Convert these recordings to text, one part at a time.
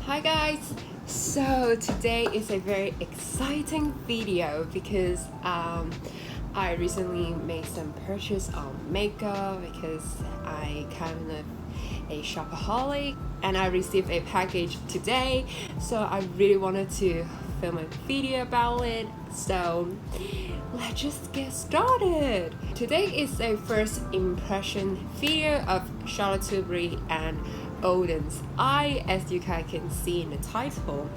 Hi guys! So today is a very exciting video because I recently made some purchase on makeup because I kind of a shopaholic and I received a package today, so I really wanted to film a video about it. So let's just get started. Today is a first impression video of Charlotte Tilbury and Oden's eye, as you guys can see in the title.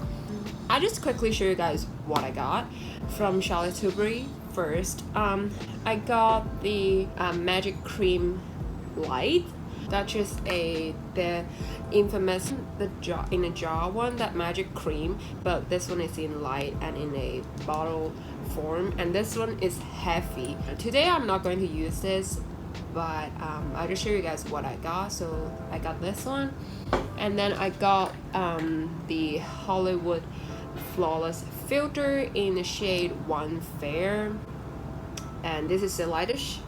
I just quickly show you guys what I got from Charlotte Tilbury. First, I got the Magic Cream Light. That's just the infamous in a jar one, that magic cream, but this one is in light and in a bottle form, and this one is heavy. Today I'm not going to use this, but I'll just show you guys what I got. So I got this one, and then I got the Hollywood Flawless filter in the shade One Fair, and this is the lightest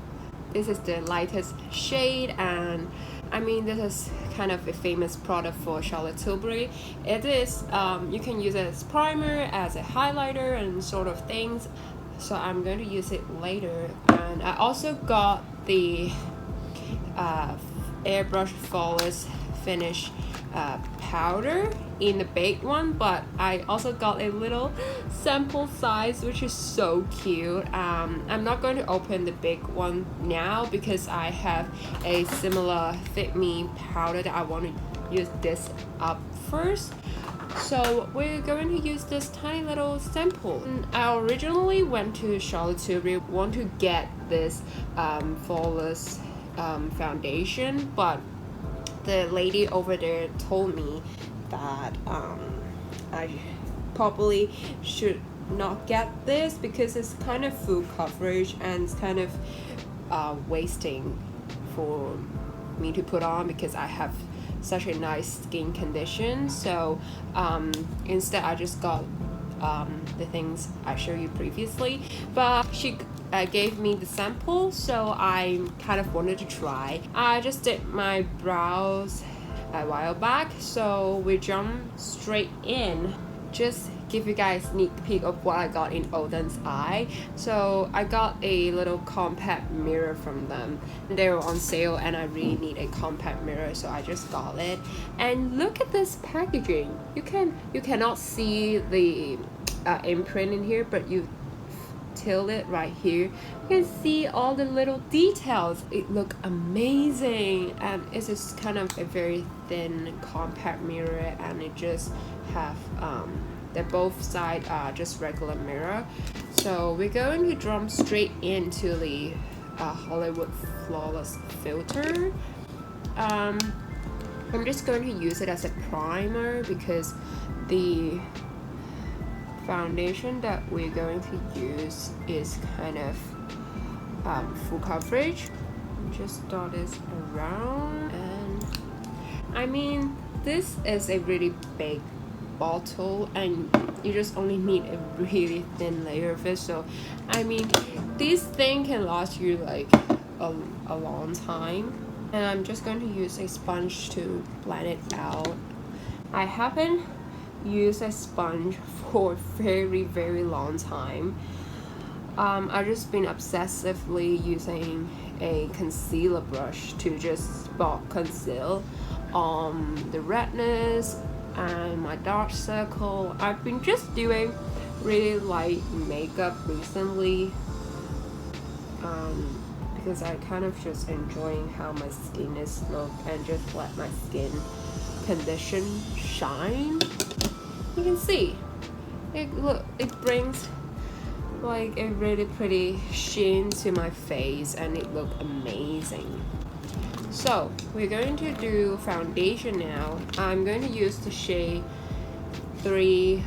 shade. And I mean, this is kind of a famous product for Charlotte Tilbury. It is you can use it as primer, as a highlighter, and sort of things, so I'm going to use it later. And I also got the Airbrush Flawless finish powder in the big one, but I also got a little sample size, which is so cute. I'm not going to open the big one now because I have a similar Fit Me powder that I want to use this up first. So we're going to use this tiny little sample. I originally went to Charlotte Tilbury, want to get this Flawless foundation, but the lady over there told me that I probably should not get this because it's kind of full coverage and it's kind of wasting for me to put on because I have such a nice skin condition. So instead I just got the things I showed you previously, but she gave me the sample, so I kind of wanted to try. I just did my brows a while back, so we jump straight in. Just give you guys a sneak peek of what I got in Oden's eye. So I got a little compact mirror from them. They were on sale and I really need a compact mirror, so I just got it. And look at this packaging. You cannot see the imprint in here, but you tilt it right here, you can see all the little details. It look amazing, and it's just kind of a very thin compact mirror, and it just have they're both sides are just regular mirror. So we're going to jump straight into the Hollywood Flawless filter. I'm just going to use it as a primer because the foundation that we're going to use is kind of full coverage. Just dot this around, and I mean, this is a really big bottle and you just only need a really thin layer of it. So I mean, this thing can last you like a long time. And I'm just going to use a sponge to blend it out. I haven't used a sponge for a very long time. I've just been obsessively using a concealer brush to just spot conceal the redness and my dark circle. I've been just doing really light makeup recently because I kind of just enjoying how my skin is look and just let my skin condition shine. You can see it brings like a really pretty sheen to my face and it look amazing. So we're going to do foundation now. I'm going to use the shade 3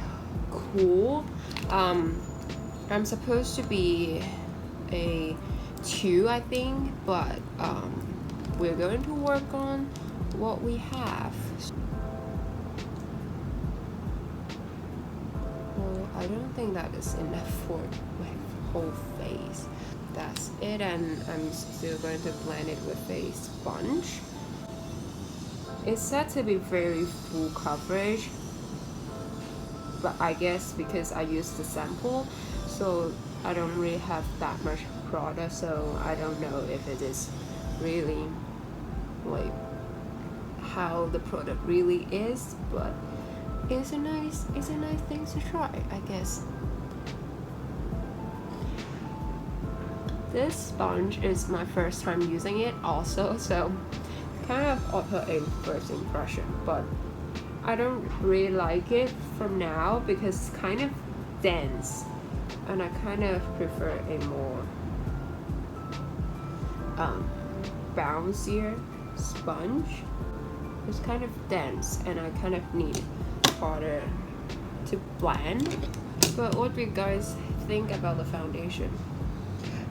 Cool. I'm supposed to be a 2, I think, but we're going to work on what we have. Well, I don't think that is enough for my whole face. That's it, and I'm still going to blend it with a sponge. It's said to be very full coverage, but I guess because I used the sample, so I don't really have that much product, so I don't know if it is really like how the product really is, but it's a nice thing to try, I guess. This sponge is my first time using it also, so kind of offer a first impression, but I don't really like it from now because it's kind of dense, and I kind of prefer a more bouncier sponge. It's kind of dense and I kind of need water to blend. But what do you guys think about the foundation?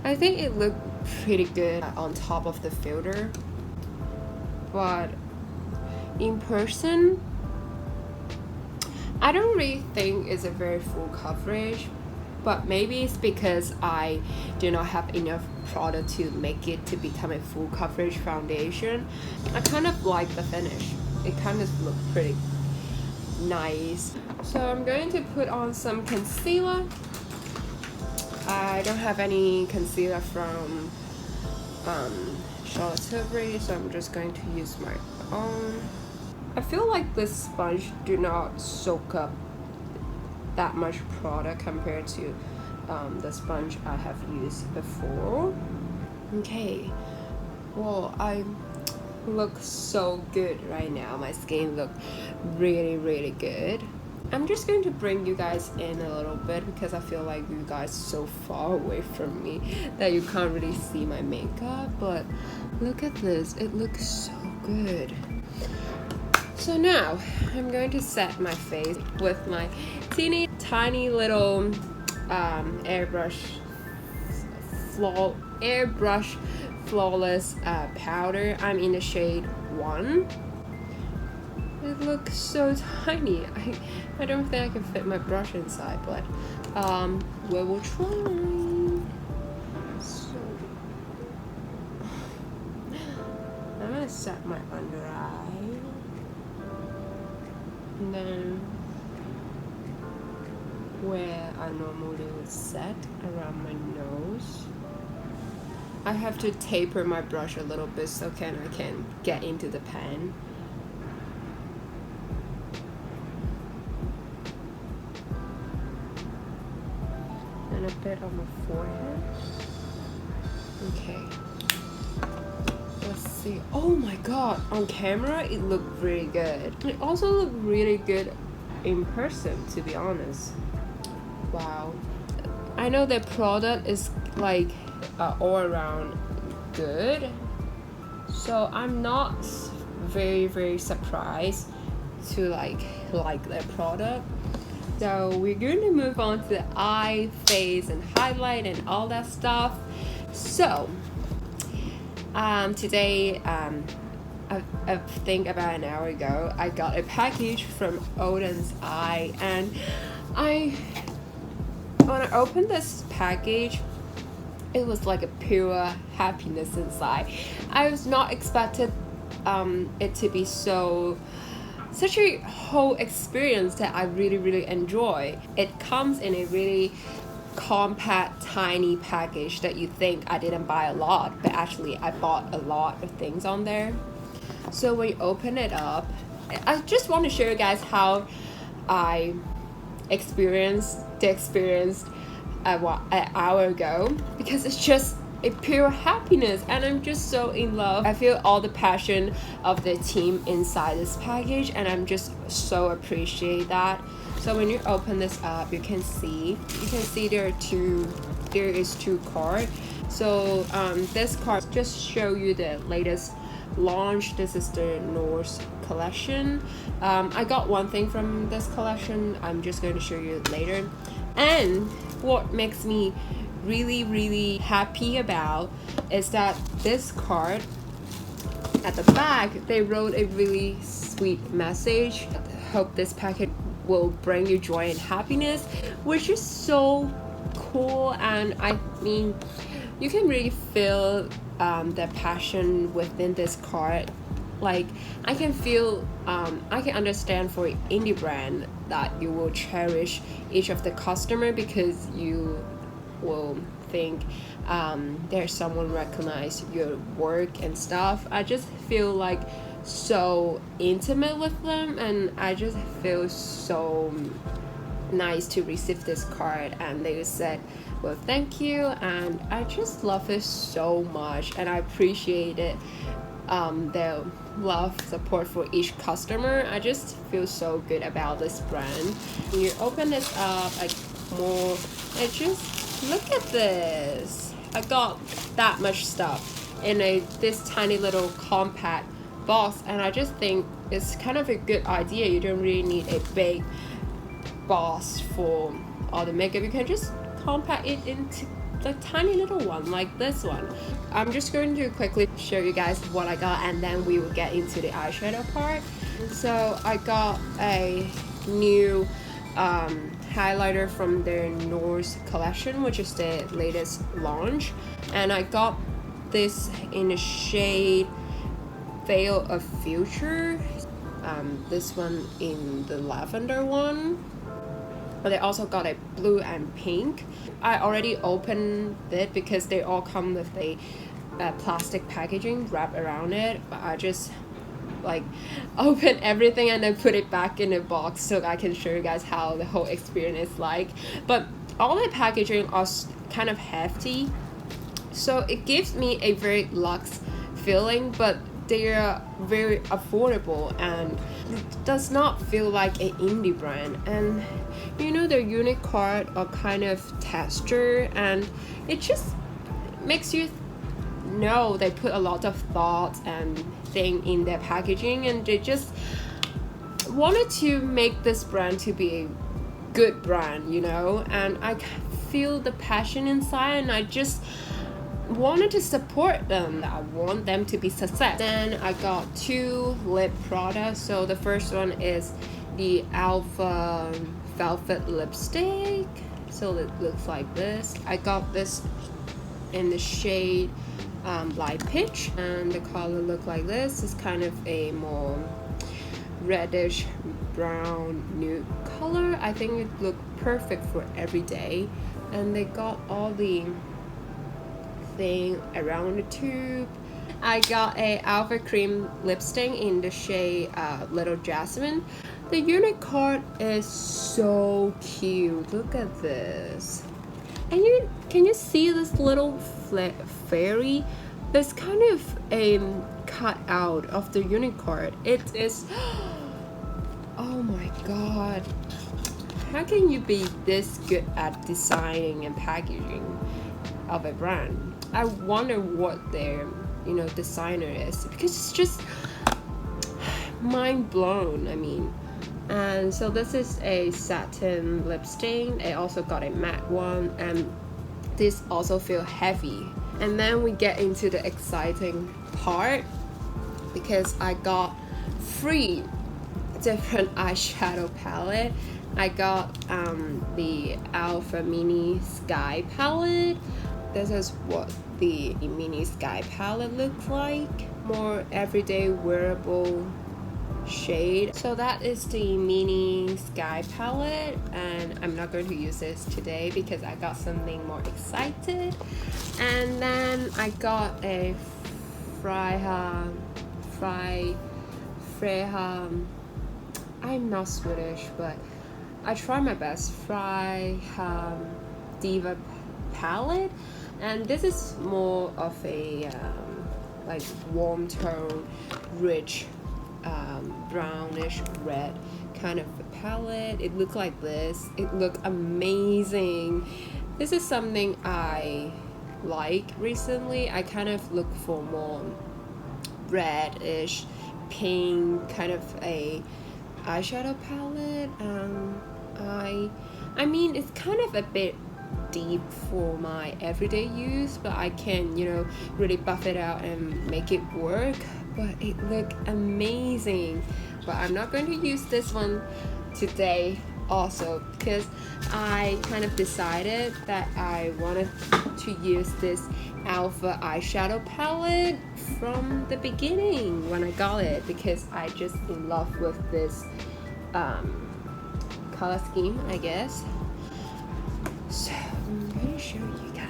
I think it looked pretty good on top of the filter, but in person I don't really think it's a very full coverage, but maybe it's because I do not have enough product to make it to become a full coverage foundation. I kind of like the finish. It kind of looks pretty nice. So I'm going to put on some concealer. I don't have any concealer from Charlotte Tilbury, so I'm just going to use my own. I feel like this sponge do not soak up that much product compared to the sponge I have used before. Okay, well, I look so good right now. My skin look really good. I'm just going to bring you guys in a little bit because I feel like you guys are so far away from me that you can't really see my makeup, but look at this, it looks so good. So now I'm going to set my face with my teeny tiny little Airbrush Flawless powder. I'm in the shade 1. It looks so tiny. I don't think I can fit my brush inside, but we will try. So I'm gonna set my under eye. And then where I normally would set around my nose, I have to taper my brush a little bit so I can get into the pen. And a bit on the forehead. Okay. Let's see. Oh my god, on camera it looked really good. It also looked really good in person, to be honest. Wow. I know the product is like all around good, so I'm not very surprised to like the product. So we're going to move on to the eye, face, and highlight and all that stuff. So today, I think about an hour ago, I got a package from Oden's Eye, and when I opened this package, it was like a pure happiness inside. I was not expected it to be such a whole experience that I really enjoy. It comes in a really compact, tiny package that you think I didn't buy a lot, but actually I bought a lot of things on there. So when you open it up, I just want to show you guys how I experienced an hour ago, because it's just a pure happiness and I'm just so in love. I feel all the passion of the team inside this package, and I'm just so appreciate that. So when you open this up, you can see there is two cards. So this card just show you the latest launch. This is the Norn collection. I got one thing from this collection, I'm just going to show you later. And what makes me really happy about is that this card at the back, they wrote a really sweet message. I hope this package will bring you joy and happiness, which is so cool. And I mean, you can really feel the passion within this card like I can feel I can understand for indie brand that you will cherish each of the customer because you will think there's someone recognize your work and stuff. I just feel like so intimate with them, and I just feel so nice to receive this card, and they said, well, thank you, and I just love it so much, and I appreciate it, their love support for each customer. I just feel so good about this brand. When you open this up like more, it just look at this. I got that much stuff in this tiny little compact box, and I just think it's kind of a good idea. You don't really need a big box for all the makeup. You can just compact it into the tiny little one like this one. I'm just going to quickly show you guys what I got, and then we will get into the eyeshadow part. So I got a new highlighter from their Norn collection, which is the latest launch, and I got this in the shade Veil of Future, this one in the lavender one, but I also got a blue and pink. I already opened it because they all come with a plastic packaging wrapped around it, but I just like open everything and then put it back in a box so I can show you guys how the whole experience is like. But all the packaging are kind of hefty, so it gives me a very luxe feeling, but they are very affordable and it does not feel like an indie brand. And you know, their unit card are kind of texture, and it just makes you know they put a lot of thought and thing in their packaging, and they just wanted to make this brand to be a good brand, you know, and I feel the passion inside, and I just wanted to support them. I want them to be success. Then I got two lip products. So the first one is the Alva velvet lipstick, so it looks like this. I got this in the shade light peach, and the color look like this. It's kind of a more reddish brown nude color. I think it look perfect for every day, and they got all the thing around the tube. I got a Alva cream lipstick in the shade Little Jasmine. The unit card is so cute. Look at this. And can you see this little fairy? It's kind of a cut out of the unit card. It is oh my god, how can you be this good at designing and packaging of a brand? I wonder what their designer is, because it's just mind blown. I mean, and so this is a satin lipstick. I also got a matte one, and this also feel heavy. And then we get into the exciting part, because I got 3 different eyeshadow palette. I got the Alpha Mini Sky palette. This is what the Mini Sky palette looks like. More everyday wearable shade. So that is the Mini Sky palette, and I'm not going to use this today because I got something more excited. And then I got a Freja. I'm not Swedish, but I try my best. Freja Diva palette, and this is more of a like warm tone, rich brownish red kind of a palette. It looked like this. It looked amazing. This is something I like recently. I kind of look for more reddish pink kind of a eyeshadow palette. I mean, it's kind of a bit deep for my everyday use, but I can really buff it out and make it work. But it looked amazing. But I'm not going to use this one today also, because I kind of decided that I wanted to use this Alva eyeshadow palette from the beginning when I got it, because I just in love with this color scheme, I guess. So I'm going to show you guys.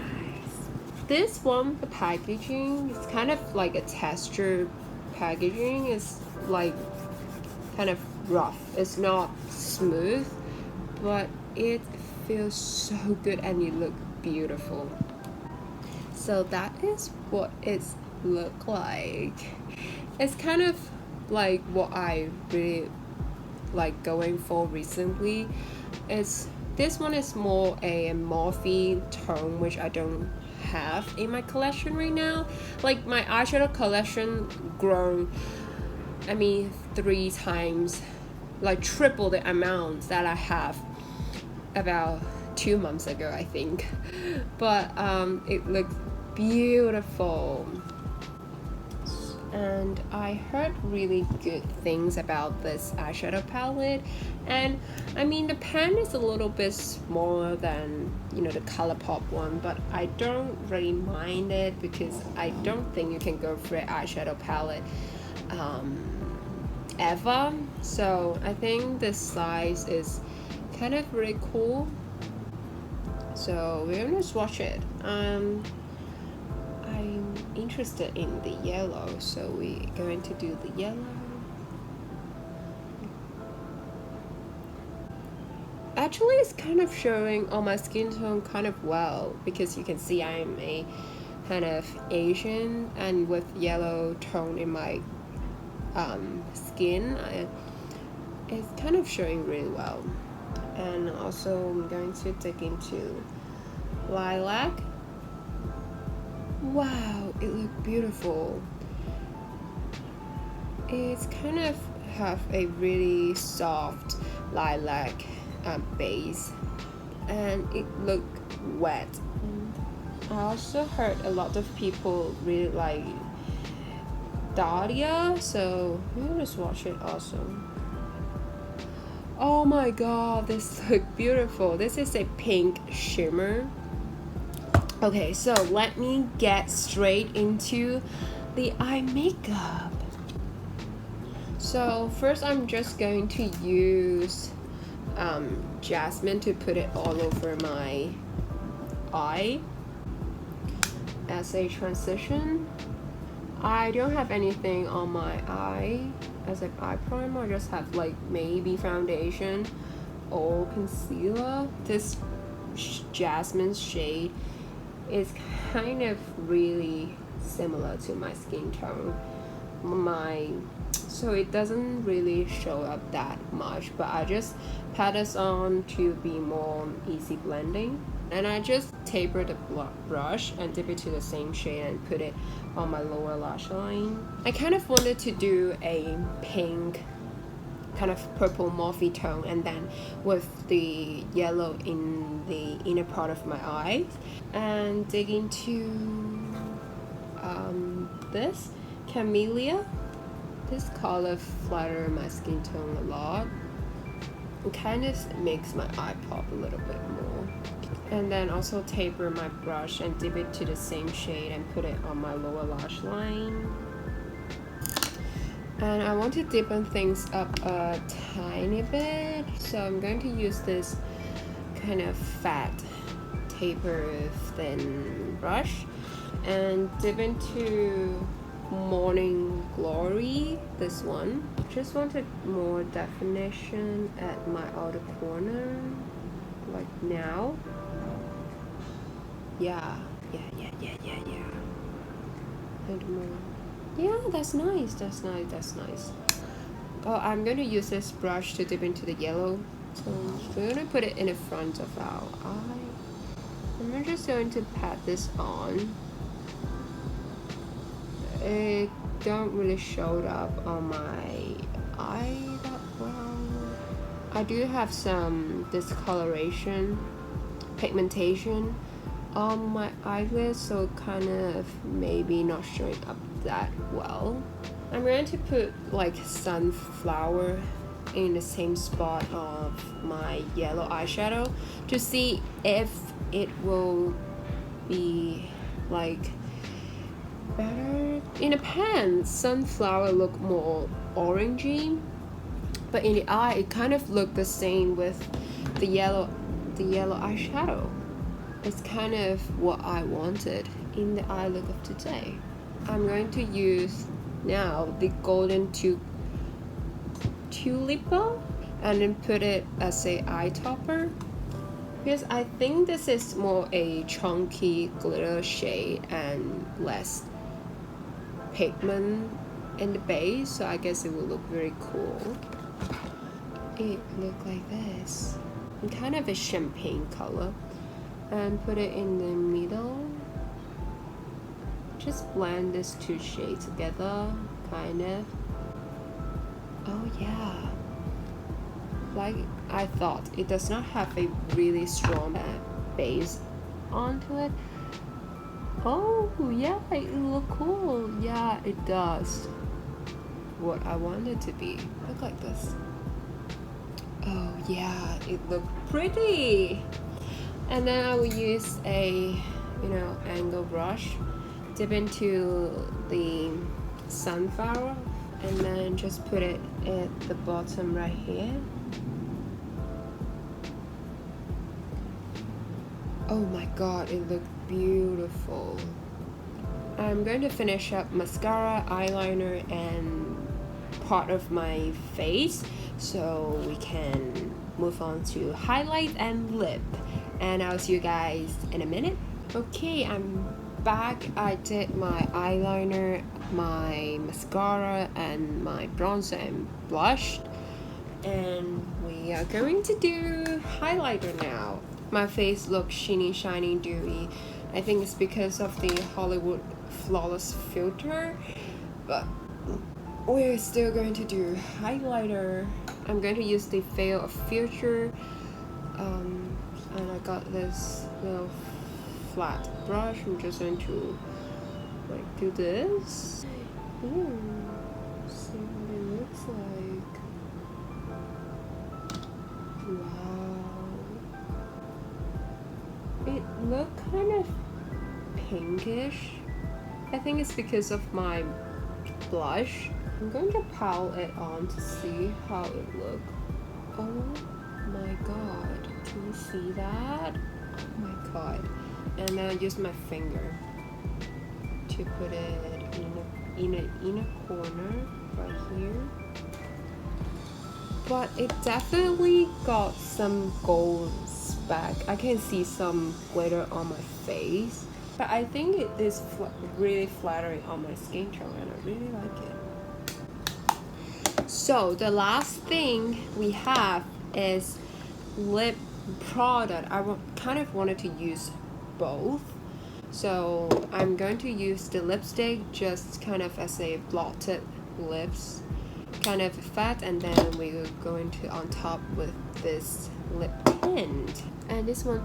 This one, the packaging, is kind of like a texture packaging. It's like kind of rough. It's not smooth, but it feels so good and you look beautiful. So that is what it's look like. It's kind of like what I really like going for recently. This one is more a morphe tone, which I don't have in my collection right now. Like my eyeshadow collection grown, I mean 3 times, like triple the amount that I have about 2 months ago, I think. But it looks beautiful, and I heard really good things about this eyeshadow palette. And I mean, the pen is a little bit smaller than, you know, the ColourPop one, but I don't really mind it because I don't think you can go for an eyeshadow palette ever. So I think this size is kind of really cool. So we're gonna swatch it. I'm interested in the yellow, so we're going to do the yellow. Actually, it's kind of showing on my skin tone kind of well, because you can see I'm a kind of Asian, and with yellow tone in my skin, it's kind of showing really well. And also I'm going to dig into lilac. Wow, it looks beautiful. It's kind of have a really soft lilac base, and it look wet. I also heard a lot of people really like Dahlia, so I'm gonna swatch it also. Oh my god, this looks beautiful. This is a pink shimmer. Okay, so let me get straight into the eye makeup. So first I'm just going to use jasmine to put it all over my eye as a transition. I don't have anything on my eye as an eye primer. I just have like maybe foundation or concealer. This jasmine shade is kind of really similar to my skin tone. So it doesn't really show up that much, but I just pat this on to be more easy blending. And I just taper the brush and dip it to the same shade and put it on my lower lash line. I kind of wanted to do a pink, kind of purple morphe tone, and then with the yellow in the inner part of my eyes, and dig into this Camellia. This color flatters my skin tone a lot. It kind of makes my eye pop a little bit more. And then also taper my brush and dip it to the same shade and put it on my lower lash line. And I want to deepen things up a tiny bit, so I'm going to use this kind of fat taper thin brush and dip into Morning Glory, this one. Just wanted more definition at my outer corner, like now. Yeah. And more. Yeah, that's nice. Oh, I'm going to use this brush to dip into the yellow. So we're going to put it in the front of our eye. And we're just going to pat this on. It don't really show up on my eye that well. I do have some discoloration, pigmentation on my eyelids, so kind of maybe not showing up that well. I'm going to put like sunflower in the same spot of my yellow eyeshadow to see if it will be like better. In the pan, sunflower look more orangey, but in the eye it kind of looked the same with the yellow eyeshadow. It's kind of what I wanted in the eye look of today. I'm going to use now the golden tulip and then put it as a eye topper, because I think this is more a chunky glitter shade and less pigment in the base, so I guess it will look very cool. It look like this, kind of a champagne color, and put it in the middle. Just blend these two shades together, kind of. Oh yeah, like I thought, it does not have a really strong base onto it. Oh yeah, it look cool. Yeah, it does what I want it to be. Look like this. Oh yeah, it look pretty. And then I will use a angle brush, dip into the sunflower, and then just put it at the bottom right here. Oh my god, it looked beautiful. I'm going to finish up mascara, eyeliner, and part of my face, so we can move on to highlight and lip. And I'll see you guys in a minute. Okay, I'm back. I did my eyeliner, my mascara, and my bronzer and blush, and we are going to do highlighter now. My face looks shiny, dewy. I think it's because of the Hollywood Flawless filter, but we're still going to do highlighter. I'm going to use the Veil of Future, and I got this little flat brush. I'm just going to like do this. Ooh, see what it looks like. Wow, it looks kind of pinkish. I think it's because of my blush. I'm going to pile it on to see how it looks. Oh my god, can you see that? Oh my god. And then I use my finger to put it in a inner corner right here. But it definitely got some gold speck. I can see some glitter on my face, but I think it is really flattering on my skin tone, and I really like it. So the last thing we have is lip product. I kind of wanted to use both, so I'm going to use the lipstick just kind of as a blotted lips kind of effect, and then we're going to on top with this lip tint. And this one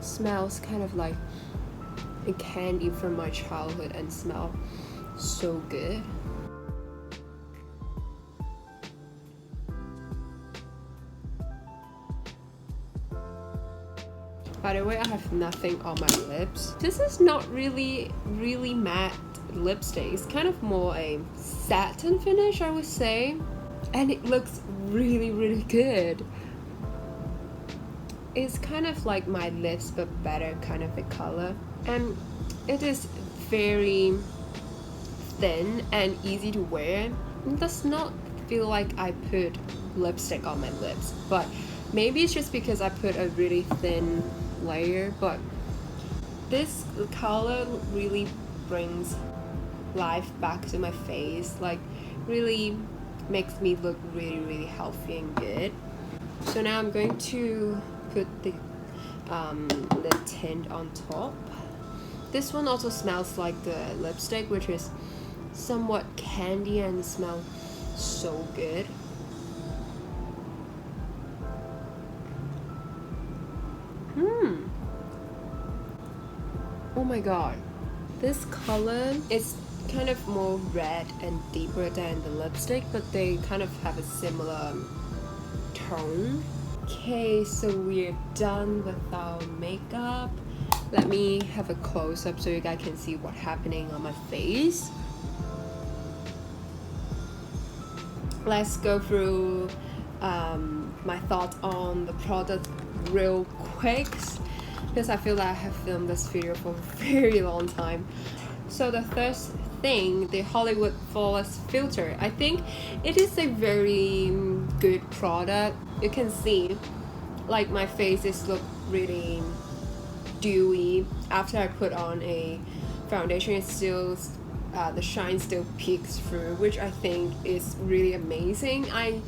smells kind of like a candy from my childhood and smell so good. By the way, I have nothing on my lips. This is not really matte lipstick. It's kind of more a satin finish, I would say. And it looks really good. It's kind of like my lips, but better kind of a color. And it is very thin and easy to wear. It does not feel like I put lipstick on my lips, but maybe it's just because I put a really thin layer. But this color really brings life back to my face, like really makes me look really healthy and good. So now I'm going to put the tint on top. This one also smells like the lipstick, which is somewhat candy and smells so good. Oh my god, this color is kind of more red and deeper than the lipstick, but they kind of have a similar tone. Okay, so we're done with our makeup, Let me have a close-up so you guys can see what's happening on my face. Let's go through my thoughts on the product real quick, because I feel like I have filmed this video for a very long time. So the first thing, the Hollywood Flawless filter, I think it is a very good product. You can see like my face is look really dewy after I put on a foundation. It's still the shine still peeks through, which I think is really amazing. I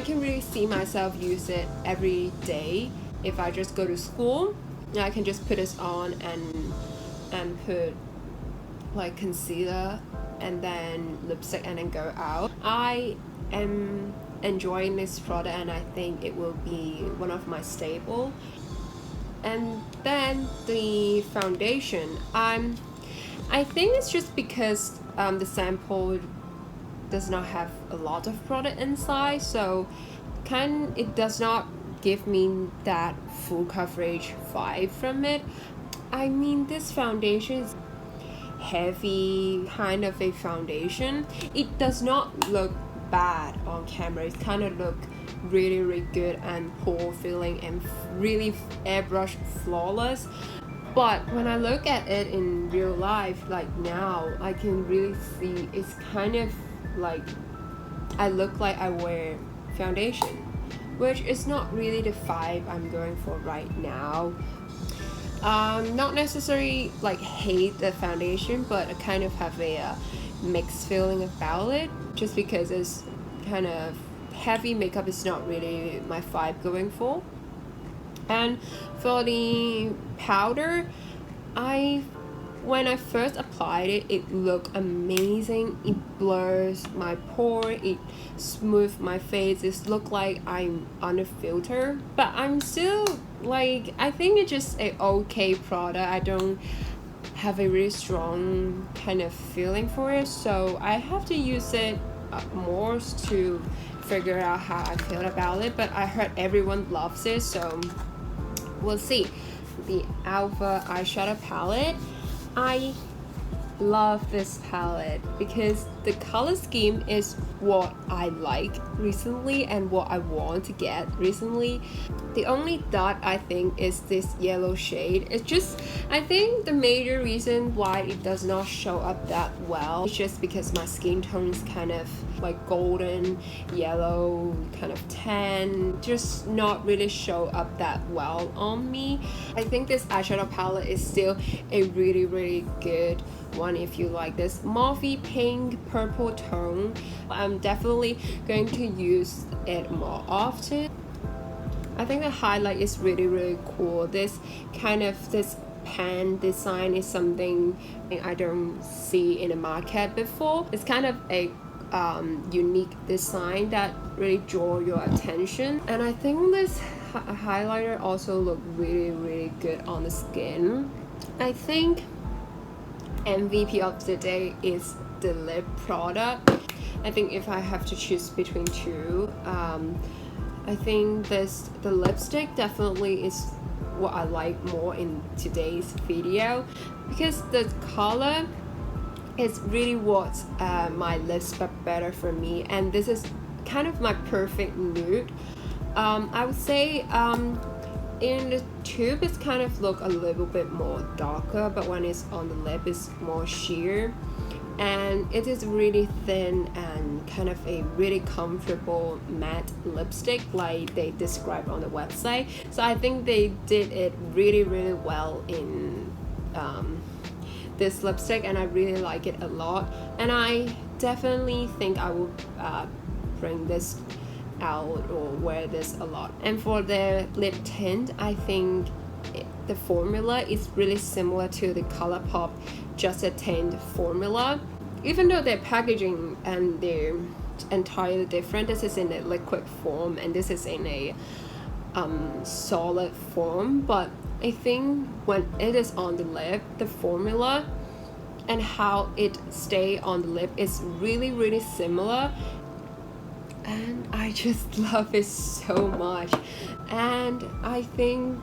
can really see myself use it every day. If I just go to school, I can just put this on and put like concealer and then lipstick and then go out. I am enjoying this product and I think it will be one of my staple. And then the foundation, I think it's just because the sample does not have a lot of product inside, so it does not give me that full coverage vibe from it. I mean, this foundation is heavy kind of a foundation. It does not look bad on camera. It kind of look really good and pore filling and really airbrush flawless. But when I look at it in real life, like now, I can really see it's kind of like I look like I wear foundation, which is not really the vibe I'm going for right now. Not necessarily like hate the foundation, but I kind of have a mixed feeling about it, just because it's kind of heavy makeup is not really my vibe going for. And for the powder, when I first applied it, it looked amazing. It blurs my pore, it smooths my face. It looked like I'm on a filter, but I'm still like, I think it's just a okay product. I don't have a really strong kind of feeling for it, so I have to use it more to figure out how I feel about it. But I heard everyone loves it, so we'll see. The Alva eyeshadow palette, I love this palette because the color scheme is what I like recently and what I want to get recently. The only dot I think is this yellow shade. It's just, I think the major reason why it does not show up that well is just because my skin tone is kind of like golden yellow, kind of tan, just not really show up that well on me. I think this eyeshadow palette is still a really good one if you like this mauvey pink purple tone. I'm definitely going to use it more often. I think the highlight is really cool. This pen design is something I don't see in the market before. It's kind of a unique design that really draw your attention, and I think this highlighter also look really good on the skin. I think MVP of the day is the lip product. I think if I have to choose between two, I think the lipstick definitely is what I like more in today's video, because the color is really what my lips look better for me, and this is kind of my perfect nude. I would say in the tube it's kind of look a little bit more darker, but when it's on the lip it's more sheer, and it is really thin and kind of a really comfortable matte lipstick like they described on the website. So I think they did it really well in this lipstick, and I really like it a lot, and I definitely think I will bring this out or wear this a lot. And for the lip tint, I think the formula is really similar to the ColourPop Just a Tint formula, even though their packaging and they're entirely different. This is in a liquid form and this is in a solid form, but I think when it is on the lip, the formula and how it stay on the lip is really similar, and I just love it so much. And I think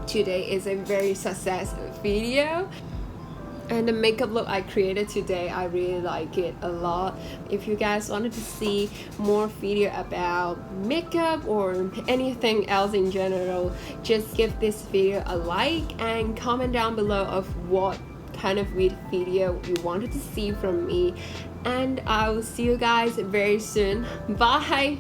today is a very success video. And the makeup look I created today, I really like it a lot. If you guys wanted to see more video about makeup or anything else in general, just give this video a like and comment down below of what kind of video you wanted to see from me. And I will see you guys very soon. Bye!